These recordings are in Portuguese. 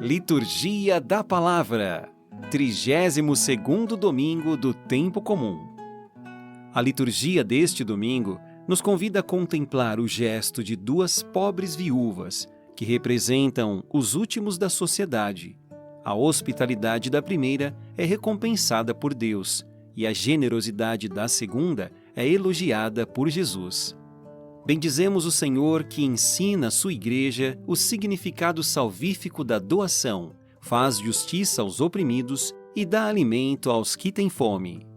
Liturgia da Palavra, 32º domingo do Tempo Comum. A liturgia deste domingo nos convida a contemplar o gesto de duas pobres viúvas que representam os últimos da sociedade. A hospitalidade da primeira é recompensada por Deus e a generosidade da segunda é elogiada por Jesus. Bendizemos o Senhor que ensina à sua igreja o significado salvífico da doação, faz justiça aos oprimidos e dá alimento aos que têm fome.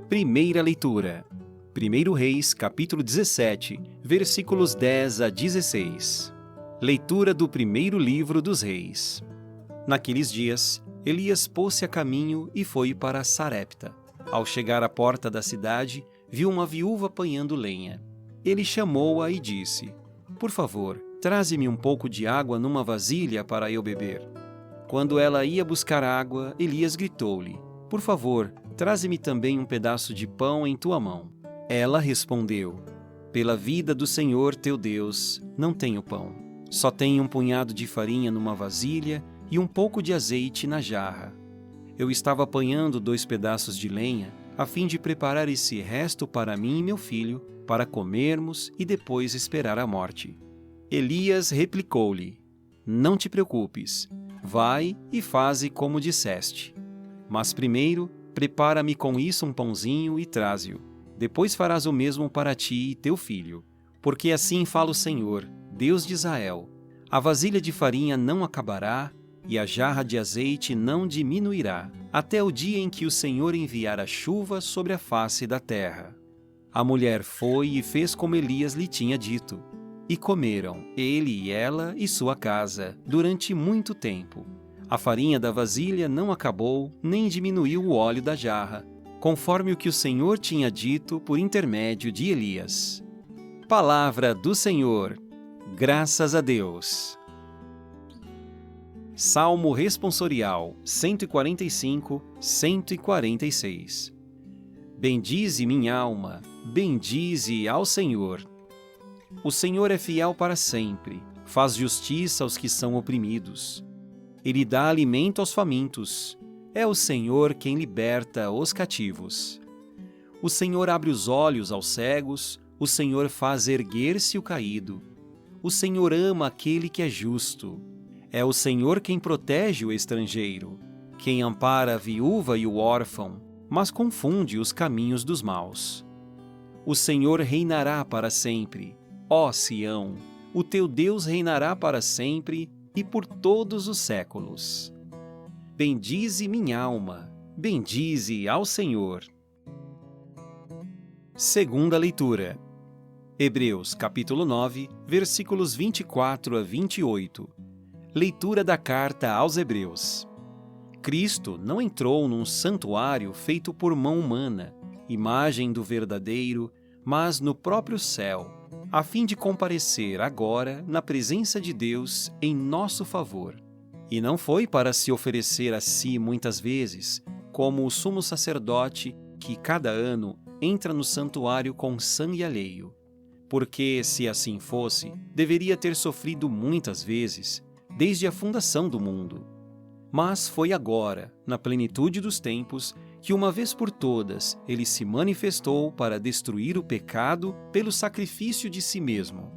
Primeira leitura. 1 Reis, capítulo 17, versículos 10 a 16. Leitura do primeiro livro dos Reis. Naqueles dias, Elias pôs-se a caminho e foi para Sarepta. Ao chegar à porta da cidade, viu uma viúva apanhando lenha. Ele chamou-a e disse: "Por favor, traze-me um pouco de água numa vasilha para eu beber." Quando ela ia buscar água, Elias gritou-lhe: "Por favor, traze-me também um pedaço de pão em tua mão." Ela respondeu: "Pela vida do Senhor teu Deus, não tenho pão. Só tenho um punhado de farinha numa vasilha e um pouco de azeite na jarra. Eu estava apanhando 2 pedaços de lenha, a fim de preparar esse resto para mim e meu filho, para comermos e depois esperar a morte." Elias replicou-lhe: "Não te preocupes, vai e faze como disseste. Mas primeiro, prepara-me com isso um pãozinho e traze-o. Depois farás o mesmo para ti e teu filho. Porque assim fala o Senhor, Deus de Israel: a vasilha de farinha não acabará e a jarra de azeite não diminuirá, até o dia em que o Senhor enviar a chuva sobre a face da terra." A mulher foi e fez como Elias lhe tinha dito. E comeram, ele e ela e sua casa, durante muito tempo. A farinha da vasilha não acabou, nem diminuiu o óleo da jarra, conforme o que o Senhor tinha dito por intermédio de Elias. Palavra do Senhor. Graças a Deus. Salmo Responsorial 145, 146. Bendize minha alma, bendize ao Senhor. O Senhor é fiel para sempre, faz justiça aos que são oprimidos. Ele dá alimento aos famintos. É o Senhor quem liberta os cativos. O Senhor abre os olhos aos cegos, o Senhor faz erguer-se o caído. O Senhor ama aquele que é justo. É o Senhor quem protege o estrangeiro, quem ampara a viúva e o órfão, mas confunde os caminhos dos maus. O Senhor reinará para sempre. Ó Sião, o teu Deus reinará para sempre e por todos os séculos. Bendize minha alma, bendize ao Senhor. Segunda leitura. Hebreus, capítulo 9, versículos 24 a 28. Leitura da carta aos Hebreus. Cristo não entrou num santuário feito por mão humana, imagem do verdadeiro, mas no próprio céu, a fim de comparecer agora na presença de Deus em nosso favor. E não foi para se oferecer a si muitas vezes, como o sumo sacerdote que cada ano entra no santuário com sangue alheio. Porque, se assim fosse, deveria ter sofrido muitas vezes, desde a fundação do mundo. Mas foi agora, na plenitude dos tempos, que uma vez por todas ele se manifestou para destruir o pecado pelo sacrifício de si mesmo.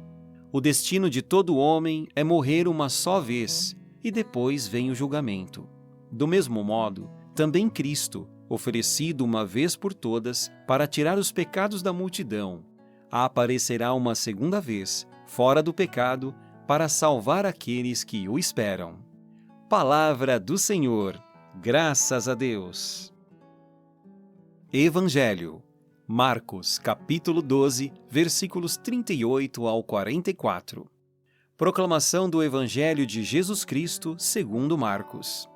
O destino de todo homem é morrer uma só vez, e depois vem o julgamento. Do mesmo modo, também Cristo, oferecido uma vez por todas para tirar os pecados da multidão, aparecerá uma segunda vez, fora do pecado, para salvar aqueles que o esperam. Palavra do Senhor. Graças a Deus. Evangelho. Marcos, capítulo 12, versículos 38 ao 44. Proclamação do Evangelho de Jesus Cristo segundo Marcos.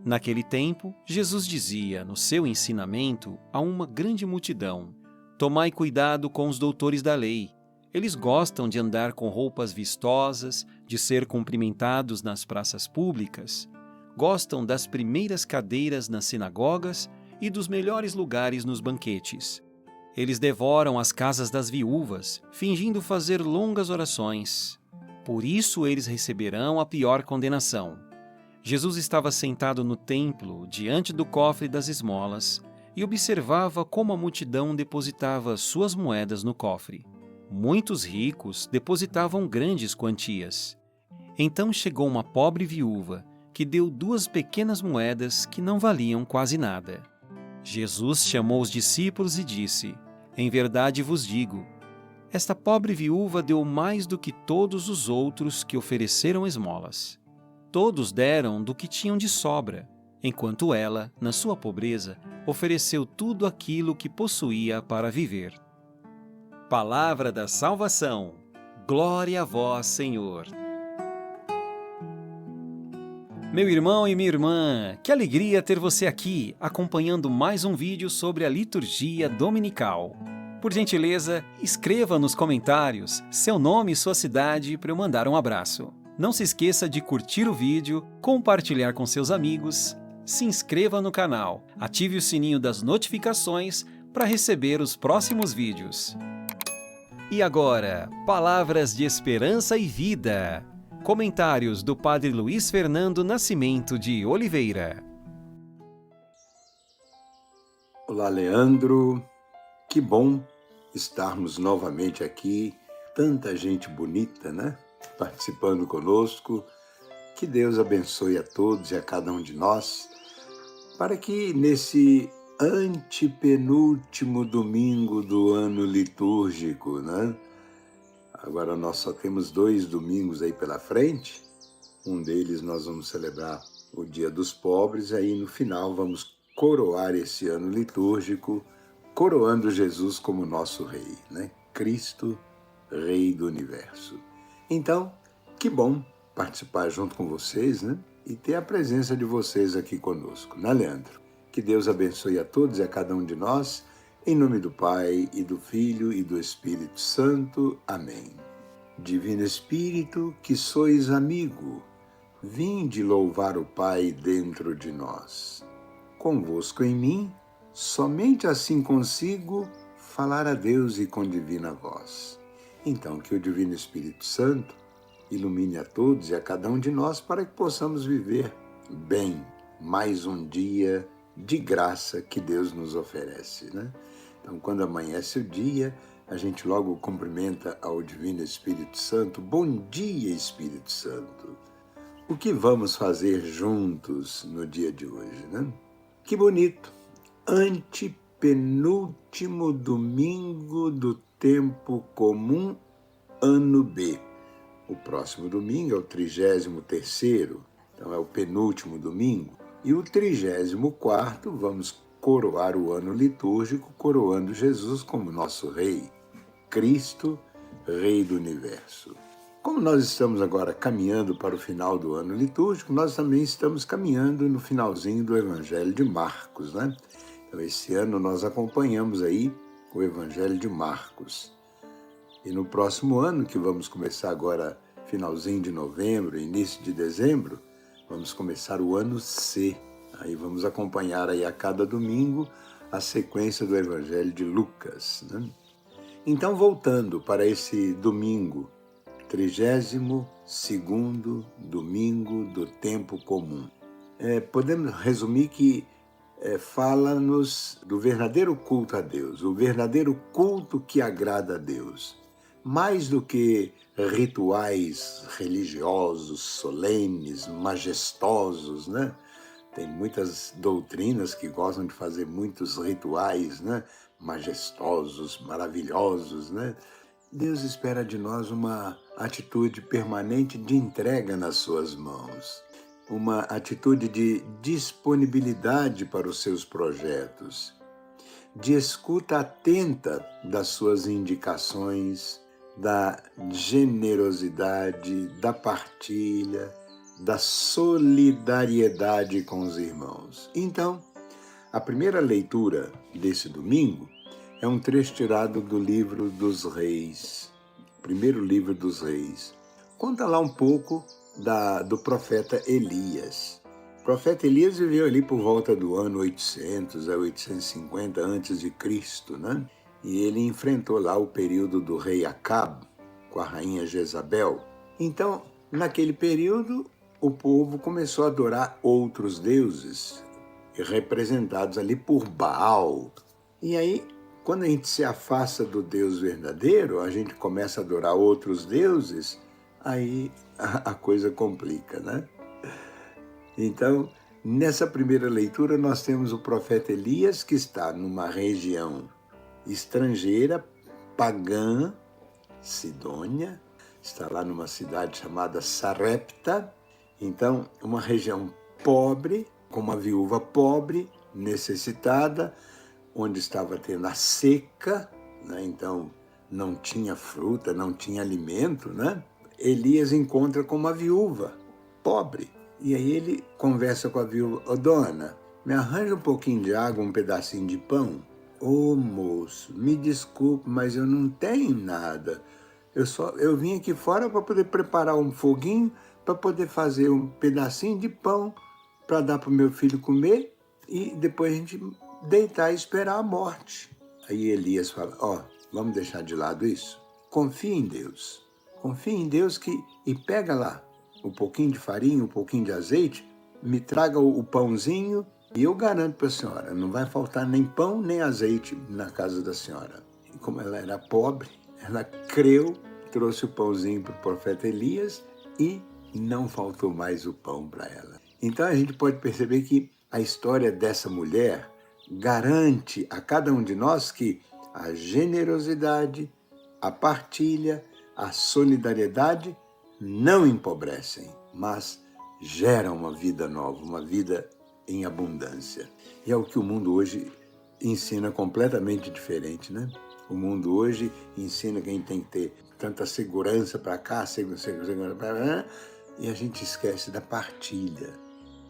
Naquele tempo, Jesus dizia no seu ensinamento a uma grande multidão: "Tomai cuidado com os doutores da lei. Eles gostam de andar com roupas vistosas, de ser cumprimentados nas praças públicas. Gostam das primeiras cadeiras nas sinagogas e dos melhores lugares nos banquetes. Eles devoram as casas das viúvas, fingindo fazer longas orações. Por isso eles receberão a pior condenação. Jesus estava sentado no templo, diante do cofre das esmolas, e observava como a multidão depositava suas moedas no cofre. Muitos ricos depositavam grandes quantias. Então chegou uma pobre viúva, que deu 2 pequenas moedas que não valiam quase nada. Jesus chamou os discípulos e disse: Em verdade vos digo, esta pobre viúva deu mais do que todos os outros que ofereceram esmolas. Todos deram do que tinham de sobra, enquanto ela, na sua pobreza, ofereceu tudo aquilo que possuía para viver. Palavra da salvação. Glória a vós, Senhor. Meu irmão e minha irmã, que alegria ter você aqui, acompanhando mais um vídeo sobre a liturgia dominical. Por gentileza, escreva nos comentários seu nome e sua cidade para eu mandar um abraço. Não se esqueça de curtir o vídeo, compartilhar com seus amigos, se inscreva no canal, ative o sininho das notificações para receber os próximos vídeos. E agora, palavras de esperança e vida. Comentários do Padre Luiz Fernando Nascimento de Oliveira. Olá, Leandro. Que bom estarmos novamente aqui. Tanta gente bonita, né? Participando conosco. Que Deus abençoe a todos e a cada um de nós, para que nesse antepenúltimo domingo do ano litúrgico, né? Agora nós só temos 2 domingos aí pela frente. Um deles nós vamos celebrar o Dia dos Pobres, aí no final vamos coroar esse ano litúrgico, coroando Jesus como nosso Rei, né? Cristo, Rei do Universo. Então, que bom participar junto com vocês, né? E ter a presença de vocês aqui conosco, né, Leandro? Que Deus abençoe a todos e a cada um de nós, em nome do Pai, e do Filho, e do Espírito Santo. Amém. Divino Espírito, que sois amigo, vinde louvar o Pai dentro de nós. Convosco em mim, somente assim consigo falar a Deus e com divina voz. Então, que o Divino Espírito Santo ilumine a todos e a cada um de nós para que possamos viver bem mais um dia de graça que Deus nos oferece, né? Então, quando amanhece o dia, a gente logo cumprimenta ao Divino Espírito Santo. Bom dia, Espírito Santo! O que vamos fazer juntos no dia de hoje, né? Que bonito! Antepenúltimo domingo do tempo comum, ano B. O próximo domingo é o 33º, então é o penúltimo domingo. E o 34º, vamos coroar o ano litúrgico, coroando Jesus como nosso Rei, Cristo, Rei do Universo. Como nós estamos agora caminhando para o final do ano litúrgico, nós também estamos caminhando no finalzinho do Evangelho de Marcos, né? Então, esse ano nós acompanhamos aí o Evangelho de Marcos. E no próximo ano, que vamos começar agora, finalzinho de novembro, início de dezembro, vamos começar o ano C. Aí vamos acompanhar aí a cada domingo a sequência do Evangelho de Lucas, né? Então, voltando para esse domingo, 32º domingo do tempo comum. Podemos resumir que fala-nos do verdadeiro culto a Deus, o verdadeiro culto que agrada a Deus. Mais do que rituais religiosos, solenes, majestosos, né? Tem muitas doutrinas que gostam de fazer muitos rituais, né? Majestosos, maravilhosos, né? Deus espera de nós uma atitude permanente de entrega nas suas mãos, uma atitude de disponibilidade para os seus projetos, de escuta atenta das suas indicações, da generosidade, da partilha, da solidariedade com os irmãos. Então, a primeira leitura desse domingo é um trecho tirado do livro dos Reis, primeiro livro dos Reis. Conta lá um pouco do profeta Elias. O profeta Elias viveu ali por volta do ano 800 a 850 a.C., né? E ele enfrentou lá o período do rei Acabe com a rainha Jezabel. Então, naquele período, o povo começou a adorar outros deuses, representados ali por Baal. E aí, quando a gente se afasta do Deus verdadeiro, a gente começa a adorar outros deuses, aí a coisa complica, né? Então, nessa primeira leitura, nós temos o profeta Elias, que está numa região estrangeira, pagã, Sidônia, está lá numa cidade chamada Sarepta. Então, uma região pobre, com uma viúva pobre, necessitada, onde estava tendo a seca, né? Então não tinha fruta, não tinha alimento, né? Elias encontra com uma viúva pobre. E aí ele conversa com a viúva: ô dona, me arranja um pouquinho de água, um pedacinho de pão? Ô moço, me desculpe, mas eu não tenho nada. Eu vim aqui fora para poder preparar um foguinho, para poder fazer um pedacinho de pão para dar para o meu filho comer e depois a gente deitar e esperar a morte. Aí Elias fala: vamos deixar de lado isso? Confie em Deus. Confie em Deus e pega lá um pouquinho de farinha, um pouquinho de azeite, me traga o pãozinho e eu garanto para a senhora, não vai faltar nem pão nem azeite na casa da senhora. E como ela era pobre, ela creu, trouxe o pãozinho para o profeta Elias e não faltou mais o pão para ela. Então a gente pode perceber que a história dessa mulher garante a cada um de nós que a generosidade, a partilha, a solidariedade não empobrecem, mas geram uma vida nova, uma vida em abundância. E é o que o mundo hoje ensina completamente diferente, né? O mundo hoje ensina que a gente tem que ter tanta segurança para cá, segurança para lá, e a gente esquece da partilha,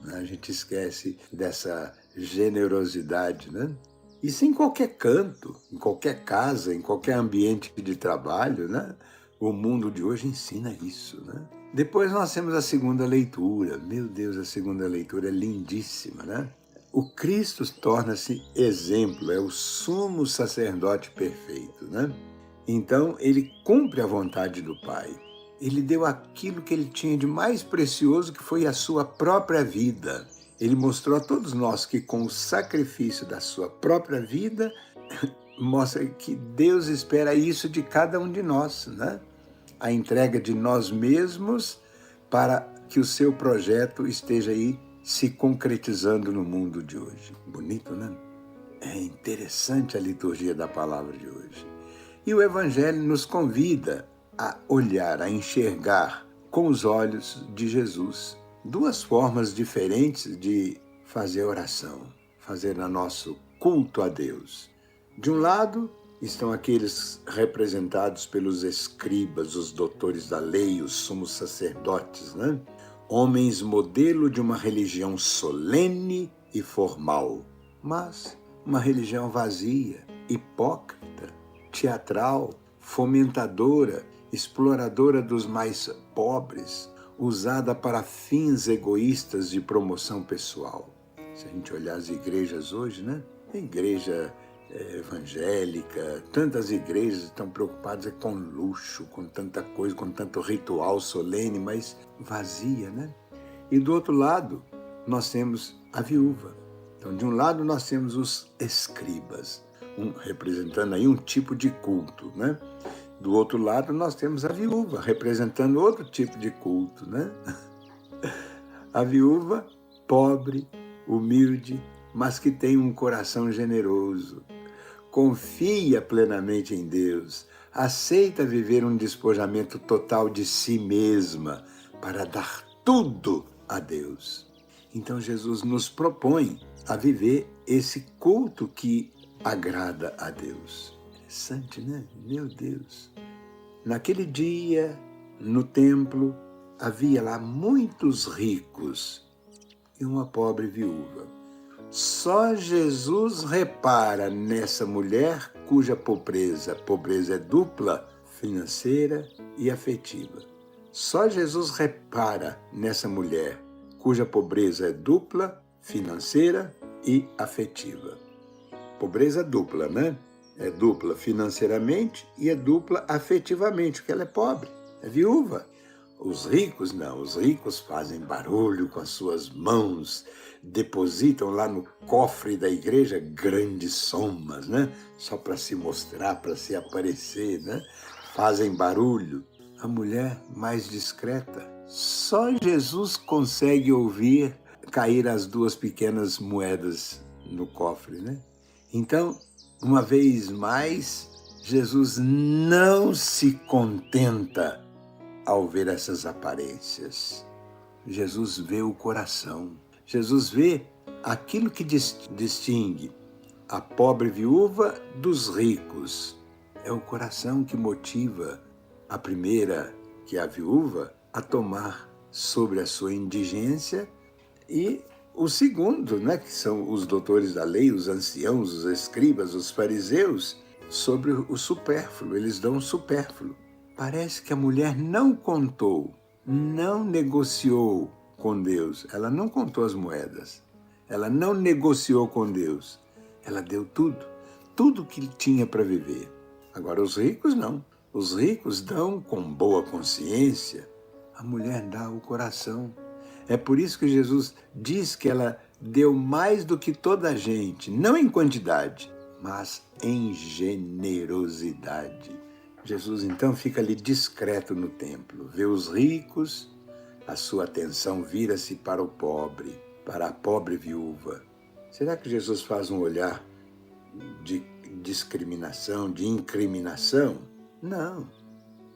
né? A gente esquece dessa generosidade, né? Isso em qualquer canto, em qualquer casa, em qualquer ambiente de trabalho, né? O mundo de hoje ensina isso, né? Depois nós temos a segunda leitura. Meu Deus, a segunda leitura é lindíssima, né? O Cristo torna-se exemplo, é o sumo sacerdote perfeito, né? Então, ele cumpre a vontade do Pai. Ele deu aquilo que ele tinha de mais precioso, que foi a sua própria vida. Ele mostrou a todos nós que com o sacrifício da sua própria vida, mostra que Deus espera isso de cada um de nós, né? A entrega de nós mesmos para que o seu projeto esteja aí se concretizando no mundo de hoje. Bonito, né? É interessante a liturgia da palavra de hoje. E o Evangelho nos convida a olhar, a enxergar com os olhos de Jesus duas formas diferentes de fazer oração, fazer o nosso culto a Deus. De um lado estão aqueles representados pelos escribas, os doutores da lei, os sumos sacerdotes, né? Homens modelo de uma religião solene e formal, mas uma religião vazia, hipócrita, teatral, fomentadora, exploradora dos mais pobres, usada para fins egoístas de promoção pessoal. Se a gente olhar as igrejas hoje, né? A igreja evangélica, tantas igrejas estão preocupadas com luxo, com tanta coisa, com tanto ritual solene, mas vazia, né? E do outro lado, nós temos a viúva. Então, de um lado, nós temos os escribas, representando aí um tipo de culto, né? Do outro lado, nós temos a viúva, representando outro tipo de culto, né? A viúva, pobre, humilde, mas que tem um coração generoso. Confia plenamente em Deus, aceita viver um despojamento total de si mesma para dar tudo a Deus. Então Jesus nos propõe a viver esse culto que agrada a Deus. Interessante, né? Meu Deus! Naquele dia, no templo, havia lá muitos ricos e uma pobre viúva. Só Jesus repara nessa mulher cuja pobreza é dupla, financeira e afetiva. Só Jesus repara nessa mulher cuja pobreza é dupla, financeira e afetiva. Pobreza dupla, né? É dupla financeiramente e é dupla afetivamente, porque ela é pobre, é viúva. Os ricos não, os ricos fazem barulho com as suas mãos, depositam lá no cofre da igreja grandes somas, né? Só para se mostrar, para se aparecer, né? Fazem barulho. A mulher mais discreta, só Jesus consegue ouvir cair as 2 pequenas moedas no cofre, né? Então, uma vez mais, Jesus não se contenta ao ver essas aparências. Jesus vê o coração. Jesus vê aquilo que distingue a pobre viúva dos ricos. É o coração que motiva a primeira, que é a viúva, a tomar sobre a sua indigência, e o segundo, né, que são os doutores da lei, os anciãos, os escribas, os fariseus, sobre o supérfluo. Eles dão o supérfluo. Parece que a mulher não contou, não negociou com Deus. Ela não contou as moedas. Ela não negociou com Deus. Ela deu tudo, tudo que tinha para viver. Agora os ricos não. Os ricos dão com boa consciência. A mulher dá o coração. É por isso que Jesus diz que ela deu mais do que toda a gente, não em quantidade, mas em generosidade. Jesus então fica ali discreto no templo, vê os ricos, a sua atenção vira-se para o pobre, para a pobre viúva. Será que Jesus faz um olhar de discriminação, de incriminação? Não.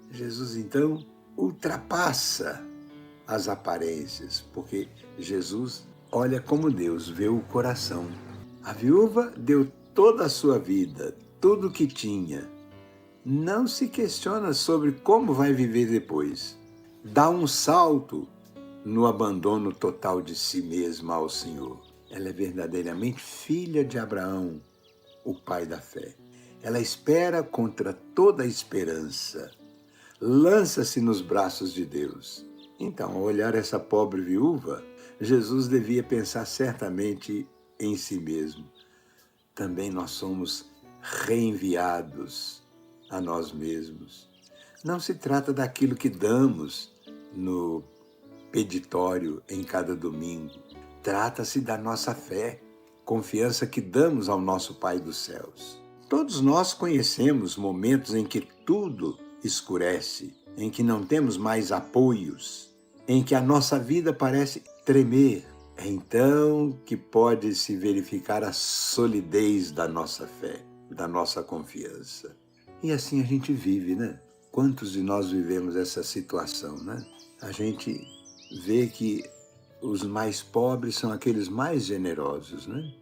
Jesus então ultrapassa as aparências, porque Jesus olha como Deus, vê o coração. A viúva deu toda a sua vida, tudo o que tinha. Não se questiona sobre como vai viver depois. Dá um salto no abandono total de si mesma ao Senhor. Ela é verdadeiramente filha de Abraão, o pai da fé. Ela espera contra toda a esperança. Lança-se nos braços de Deus. Então, ao olhar essa pobre viúva, Jesus devia pensar certamente em si mesmo. Também nós somos reenviados a nós mesmos. Não se trata daquilo que damos no peditório em cada domingo. Trata-se da nossa fé, confiança que damos ao nosso Pai dos céus. Todos nós conhecemos momentos em que tudo escurece, em que não temos mais apoios, em que a nossa vida parece tremer. É então que pode se verificar a solidez da nossa fé, da nossa confiança. E assim a gente vive, né? Quantos de nós vivemos essa situação, né? A gente vê que os mais pobres são aqueles mais generosos, né?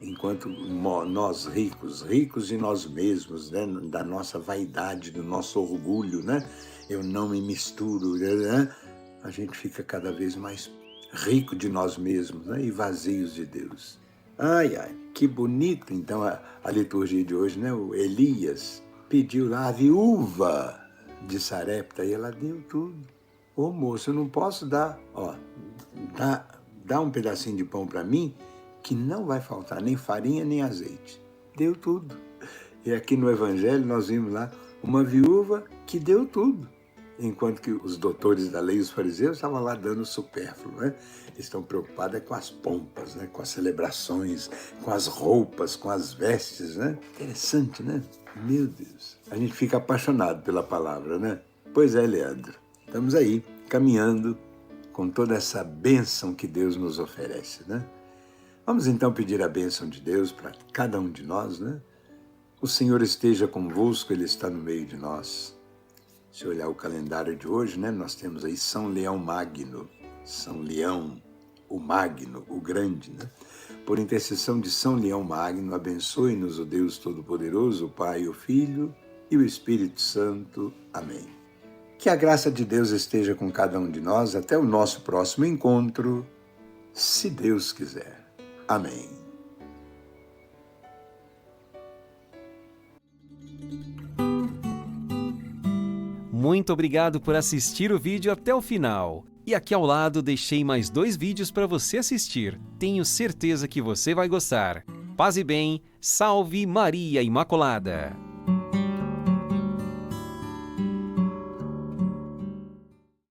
Enquanto nós ricos de nós mesmos, né? Da nossa vaidade, do nosso orgulho, né? Eu não me misturo, né? A gente fica cada vez mais rico de nós mesmos, né? E vazios de Deus. Ai, ai, que bonito então a liturgia de hoje, né? O Elias pediu lá a viúva de Sarepta e ela deu tudo. Ô moço, eu não posso dar, dá um pedacinho de pão para mim que não vai faltar nem farinha nem azeite. Deu tudo. E aqui no Evangelho nós vimos lá uma viúva que deu tudo. Enquanto que os doutores da lei, os fariseus, estavam lá dando supérfluo, né? Eles estão preocupados com as pompas, né? Com as celebrações, com as roupas, com as vestes, né? Interessante, né? Meu Deus, a gente fica apaixonado pela palavra, né? Pois é, Leandro, estamos aí, caminhando com toda essa bênção que Deus nos oferece, né? Vamos então pedir a bênção de Deus para cada um de nós, né? O Senhor esteja convosco, Ele está no meio de nós. Se olhar o calendário de hoje, né, nós temos aí São Leão Magno, São Leão, o Magno, o Grande, né? Por intercessão de São Leão Magno, abençoe-nos o Deus Todo-Poderoso, o Pai, o Filho e o Espírito Santo. Amém. Que a graça de Deus esteja com cada um de nós até o nosso próximo encontro, se Deus quiser. Amém. Muito obrigado por assistir o vídeo até o final. E aqui ao lado deixei mais 2 vídeos para você assistir. Tenho certeza que você vai gostar. Paz e bem, salve Maria Imaculada!